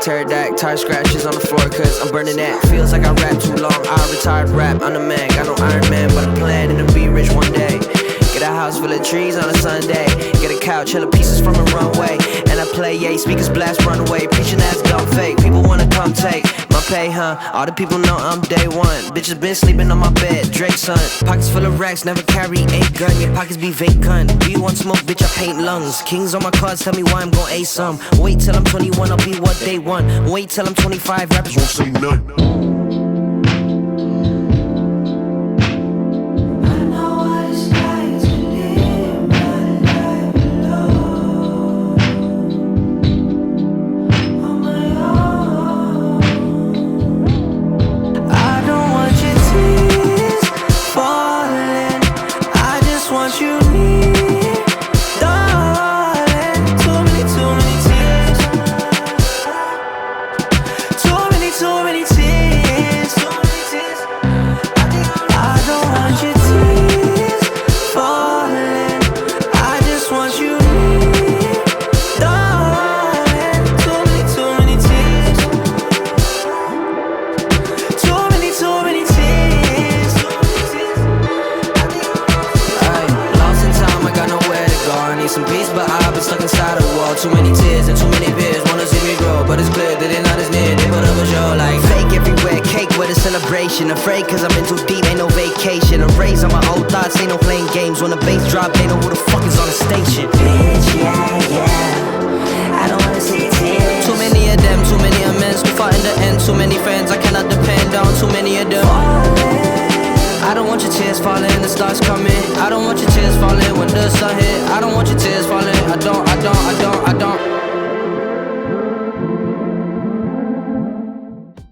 Pterodactyl, tire scratches on the floor cause I'm burning that. Feels like I rap too long, I retired rap, I'm the man. Got no Iron Man, but I'm planning to be rich one day. Get a house full of trees on a Sunday. Get a couch, hella pieces from a runway. And I play, yeah, speakers blast, runaway. Preaching ass dumb fake, people wanna come take my pay, huh? All the people know I'm day one. Bitches been sleeping on my bed, Drake son. Pockets full of racks, never carry a gun. Your pockets be vacant. Do you want smoke, bitch? I paint lungs. Kings on my cards, tell me why I'm gon' ace some. Wait till I'm 21, I'll be what they want. Wait till I'm 25, rappers won't say nothing. Some peace, but I've been stuck inside a wall. Too many tears and too many beers wanna see me grow, but it's clear that they're not as near. They put up a show like fake everywhere, cake with a celebration. Afraid cause I'm in too deep, ain't no vacation. I'm raised on my old thoughts, ain't no playing games. When the bass drop, they know who the fuck is on the station. Bitch, yeah, I don't wanna see tears. Too many of them, too many amends. We fought in the end, too many friends I cannot depend on. Too many of them. I don't want your tears falling, the stars coming. I don't want your tears falling when the sun hit. I don't want your tears falling. I don't